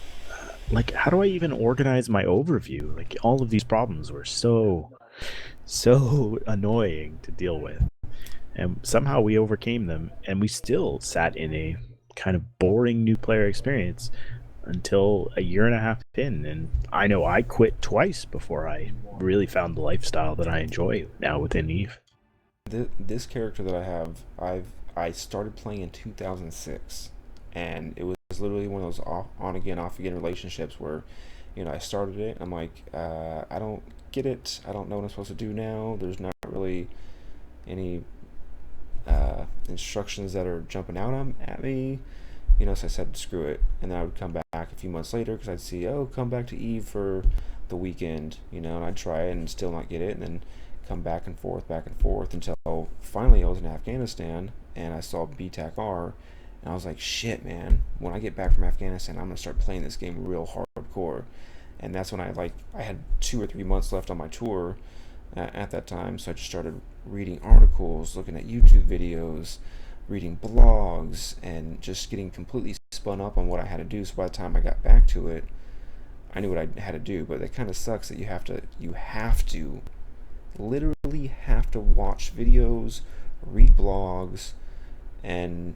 like, how do I even organize my overview? Like, all of these problems were so annoying to deal with, and somehow we overcame them, and we still sat in a kind of boring new player experience until a year and a half in. And I know I quit twice before I really found the lifestyle that I enjoy now within EVE. This character that I have, I started playing in 2006, and it was literally one of those on again, off again relationships where, I started it, and I'm like, I don't get it. I don't know what I'm supposed to do now. There's not really any instructions that are jumping out at me, So I said screw it, and then I would come back a few months later because I'd see, oh, come back to Eve for the weekend, and I'd try it and still not get it, and then come back and forth until finally I was in Afghanistan and I saw BTAC-R, and I was like, shit, man, when I get back from Afghanistan, I'm gonna start playing this game real hardcore. And that's when I had 2 or 3 months left on my tour at that time, so I just started reading articles, looking at YouTube videos, reading blogs, and just getting completely spun up on what I had to do. So by the time I got back to it, I knew what I had to do. But it kind of sucks that you literally have to watch videos, read blogs, and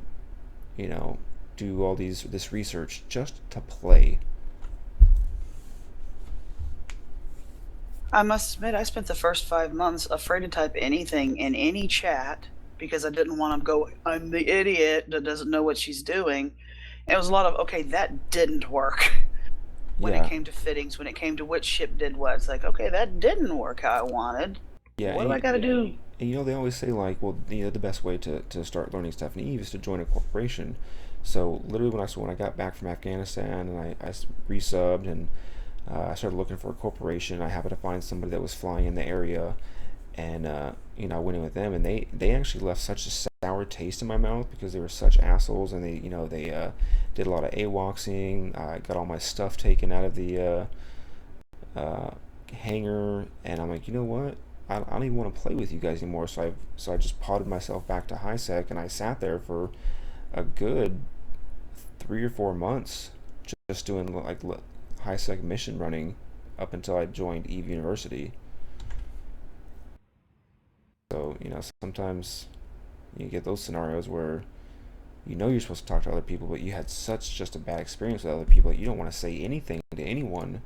do all this research just to play. I must admit, I spent the first 5 months afraid to type anything in any chat because I didn't want to go, I'm the idiot that doesn't know what she's doing. And it was a lot of, okay, that didn't work. When it came to fittings, when it came to which ship did what, it's like, okay, that didn't work how I wanted. Yeah, what do I got to do? And they always say the best way to start learning stuff in Eve is to join a corporation. So literally when I got back from Afghanistan and I resubbed and I started looking for a corporation, I happened to find somebody that was flying in the area, and I went in with them, and they actually left such a sour taste in my mouth because they were such assholes, and they did a lot of AWOXing. I got all my stuff taken out of the hangar, and I'm like, you know what? I don't even want to play with you guys anymore. So I just potted myself back to high sec, and I sat there for a good 3 or 4 months just doing high sec mission running up until I joined Eve University. So sometimes you get those scenarios where you're supposed to talk to other people, but you had such just a bad experience with other people that you don't want to say anything to anyone.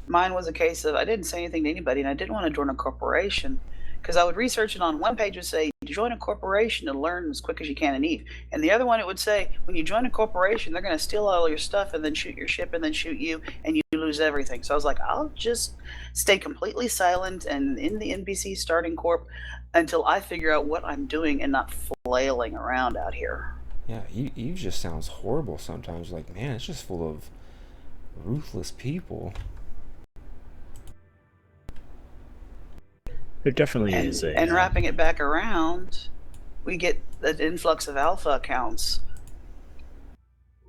Mine was a case of I didn't say anything to anybody, and I didn't want to join a corporation because I would research it. On one page would say join a corporation to learn as quick as you can in Eve, and the other one it would say when you join a corporation they're going to steal all your stuff and then shoot your ship and then shoot you and you lose everything. So I was like, I'll just stay completely silent and in the NBC starting corp until I figure out what I'm doing and not flailing around out here. Yeah, Eve just sounds horrible sometimes. Like, man, it's just full of ruthless people. There definitely is and wrapping it back around, we get the influx of alpha accounts,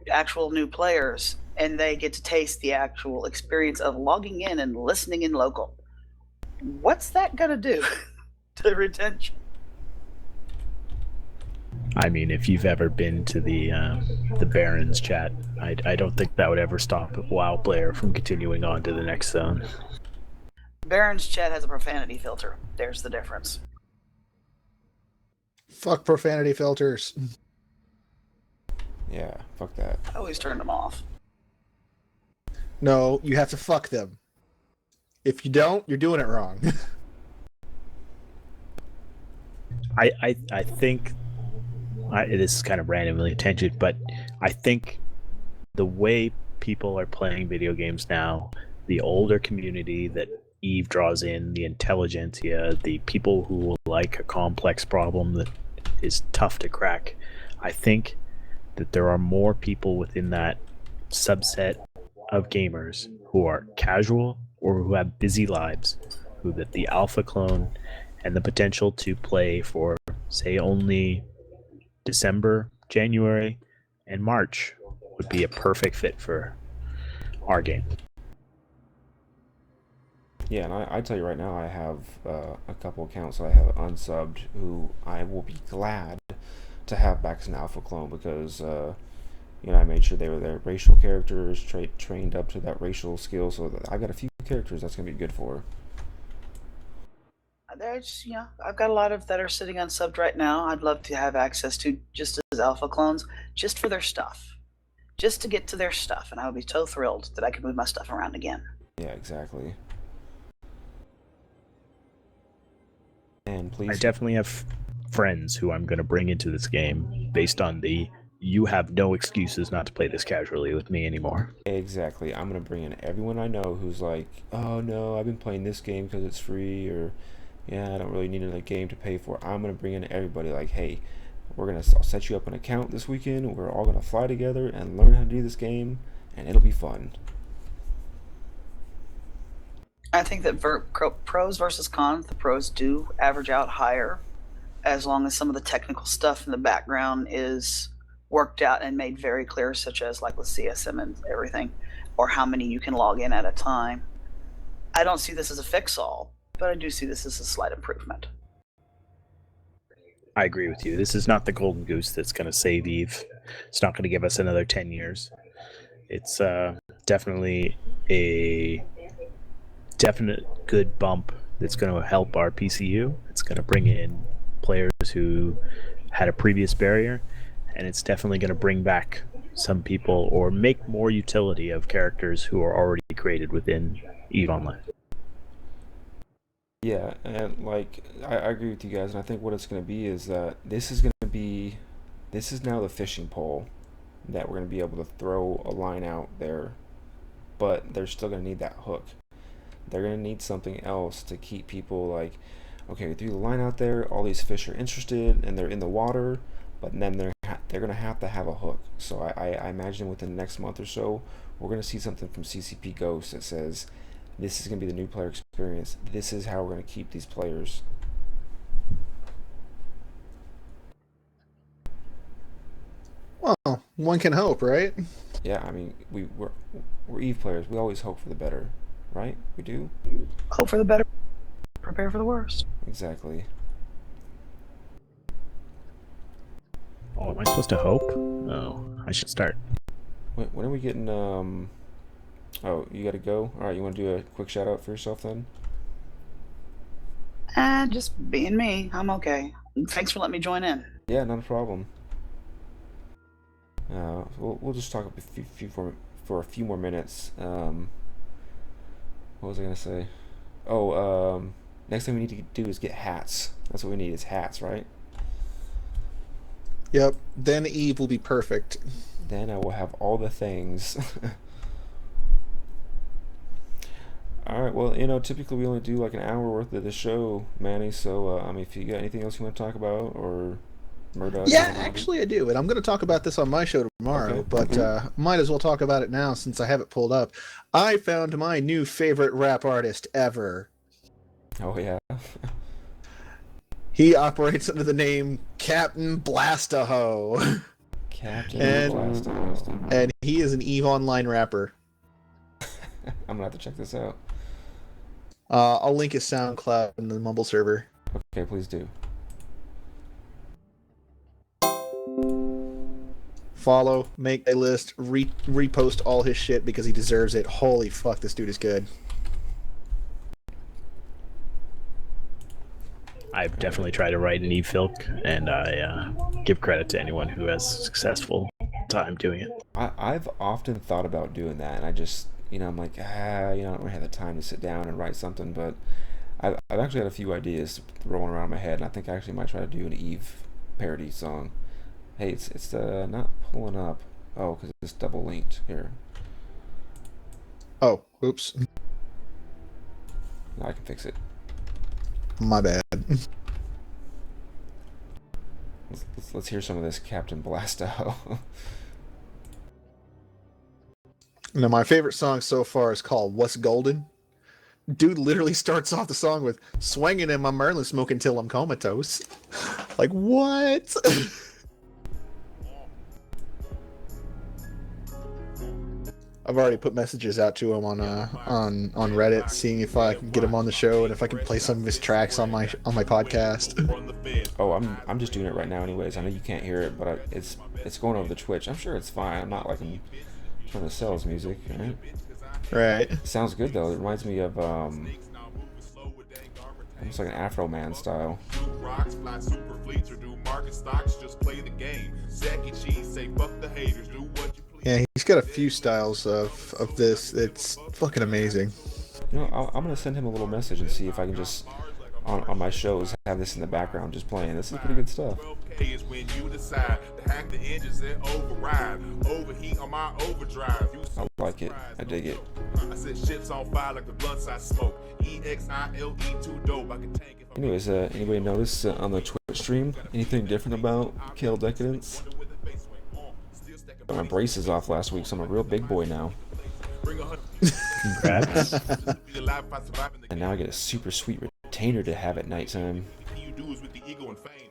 actual new players, and they get to taste the actual experience of logging in and listening in local. What's that gonna do to retention? I mean, if you've ever been to the Barons chat, I don't think that would ever stop a WoW player from continuing on to the next zone. Baron's chat has a profanity filter. There's the difference. Fuck profanity filters. Yeah, fuck that. I always turn them off. No, you have to fuck them. If you don't, you're doing it wrong. I think this is kind of randomly tangent, but I think the way people are playing video games now, the older community that Eve draws in, the intelligentsia, the people who will like a complex problem that is tough to crack, I think that there are more people within that subset of gamers who are casual or who have busy lives, who that the alpha clone and the potential to play for, say, only December, January, and March would be a perfect fit for our game. Yeah, and I tell you right now, I have a couple accounts that I have unsubbed who I will be glad to have back as an alpha clone because, I made sure they were their racial characters, trained up to that racial skill, so that I've got a few characters that's going to be good for. There's, I've got a lot of that are sitting unsubbed right now. I'd love to have access to just as alpha clones, just for their stuff. Just to get to their stuff, and I would be so thrilled that I could move my stuff around again. Yeah, exactly. And please, I definitely have friends who I'm going to bring into this game based on you have no excuses not to play this casually with me anymore. Exactly. I'm going to bring in everyone I know who's like, oh no, I've been playing this game because it's free, or yeah, I don't really need another game to pay for. I'm going to bring in everybody like, hey, I'll set you up an account this weekend. We're all gonna fly together and learn how to do this game, and it'll be fun. I think that pros versus cons, the pros do average out higher as long as some of the technical stuff in the background is worked out and made very clear, such as like with CSM and everything, or how many you can log in at a time. I don't see this as a fix-all, but I do see this as a slight improvement. I agree with you. This is not the golden goose that's going to save EVE. It's not going to give us another 10 years. It's definitely a definite good bump that's going to help our PCU. It's going to bring in players who had a previous barrier, and it's definitely going to bring back some people or make more utility of characters who are already created within EVE Online. Yeah, and like I agree with you guys, and I think what it's going to be is that this is now the fishing pole that we're going to be able to throw a line out there, but they're still going to need that hook. They're going to need something else to keep people like, okay, we threw the line out there, all these fish are interested, and they're in the water, but then they're going to have a hook. So I imagine within the next month or so, we're going to see something from CCP Ghost that says, this is going to be the new player experience. This is how we're going to keep these players. Well, one can hope, right? Yeah, I mean, we're EVE players. We always hope for the better, right? We do? Hope for the better, prepare for the worst. Exactly. Oh, am I supposed to hope? Oh, I should start. When are we getting, oh, you gotta go? Alright, you wanna do a quick shout out for yourself then? Just being me, I'm okay. Thanks for letting me join in. Yeah, not a problem. We'll just talk for a few more minutes. What was I gonna say? Oh, next thing we need to do is get hats. That's what we need, is hats, right? Yep. Then EVE will be perfect. Then I will have all the things. Alright, well, typically we only do like an hour worth of the show, Manny, so, I mean, if you got anything else you want to talk about, or Merdudd? Yeah, actually I do, and I'm going to talk about this on my show tomorrow, Okay. but might as well talk about it now since I have it pulled up. I found my new favorite rap artist ever. Oh, yeah. He operates under the name Captain Blastaho. Captain And- Blastaho. And he is an EVE Online rapper. I'm gonna have to check this out. I'll link his SoundCloud in the Mumble server. Okay, please do. Follow, make a list, repost all his shit because he deserves it. Holy fuck, this dude is good. I've definitely tried to write an eFilk, and I give credit to anyone who has successful time doing it. I've often thought about doing that, and I just, I'm like, I don't really have the time to sit down and write something, but I've actually had a few ideas rolling around in my head, and I think I actually might try to do an EVE parody song. Hey, it's not pulling up. Oh, because it's double linked here. Oh, oops. Now I can fix it. My bad. Let's hear some of this Captain Blasto. Now, my favorite song so far is called What's Golden. Dude literally starts off the song with swinging in my Merlin smoke until I'm comatose. Like, what? I've already put messages out to him on Reddit, seeing if I can get him on the show and if I can play some of his tracks on my podcast. Oh, I'm just doing it right now anyways. I know you can't hear it, but it's going over the Twitch. I'm sure it's fine. I'm not like I'm trying to sell his music, right? Right. It sounds good though. It reminds me of almost like an Afro Man style. Yeah, he's got a few styles of this. It's fucking amazing. I'm gonna send him a little message and see if I can just on my shows have this in the background just playing. This is pretty good stuff. I like it. I dig it. Anyways, anybody notice on the Twitch stream? Anything different about Kale Decadence? Got my braces off last week, so I'm a real big boy now. Congrats. And now I get a super sweet retainer to have at nighttime.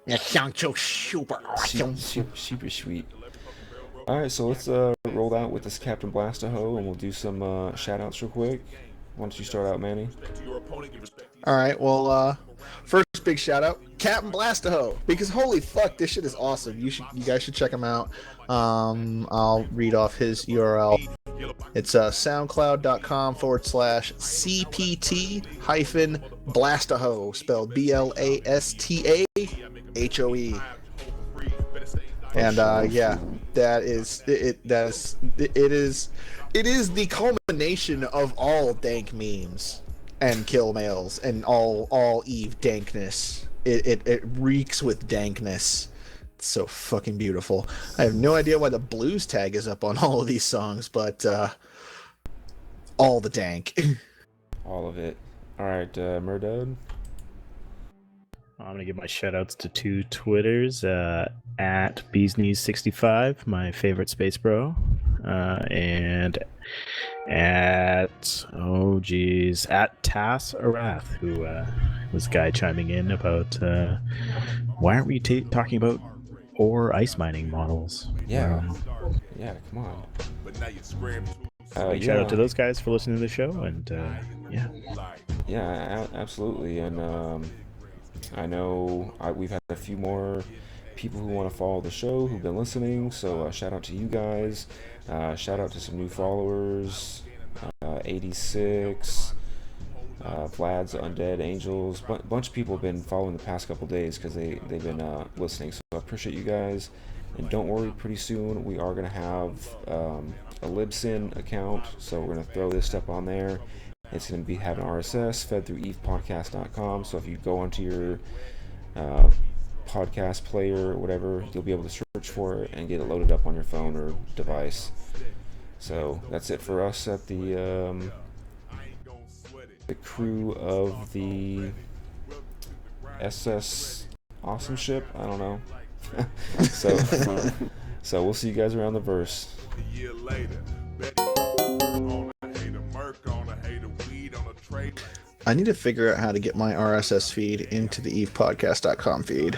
That sounds so super awesome. Super sweet. Alright, so let's roll out with this Captain Blastaho, and we'll do some shout-outs real quick. Why don't you start out, Manny? Alright, well, first big shout out, Captain Blastaho, because holy fuck, this shit is awesome. You guys should check him out. I'll read off his URL. It's soundcloud.com/CPT-Blastaho, spelled BLASTAHOE. And yeah, it is the culmination of all dank memes and kill mails and all Eve dankness. It reeks with dankness. It's so fucking beautiful. I have no idea why the blues tag is up on all of these songs, but all the dank. All of it. Alright, Merdudd. I'm going to give my shout-outs to 2 Twitters, at BeesKnees65, my favorite space bro, and at Tass Arath, who was a guy chiming in about why aren't we talking about ore ice mining models? Yeah. Yeah, come on. Shout out to those guys for listening to the show, and yeah. Yeah, absolutely. And I know we've had a few more people who want to follow the show who've been listening, so shout out to you guys. Shout out to some new followers, 86, Vlad's Undead Angels. Bunch of people have been following the past couple days because they've been listening, so I appreciate you guys. And don't worry, pretty soon we are going to have a Libsyn account, so we're going to throw this stuff on there. It's going to be having RSS fed through evepodcast.com, so if you go onto your podcast player or whatever, you'll be able to search for it and get it loaded up on your phone or device. So that's it for us at the crew of the SS Awesome Ship. I don't know. So we'll see you guys around the verse. I need to figure out how to get my RSS feed into the evepodcast.com feed.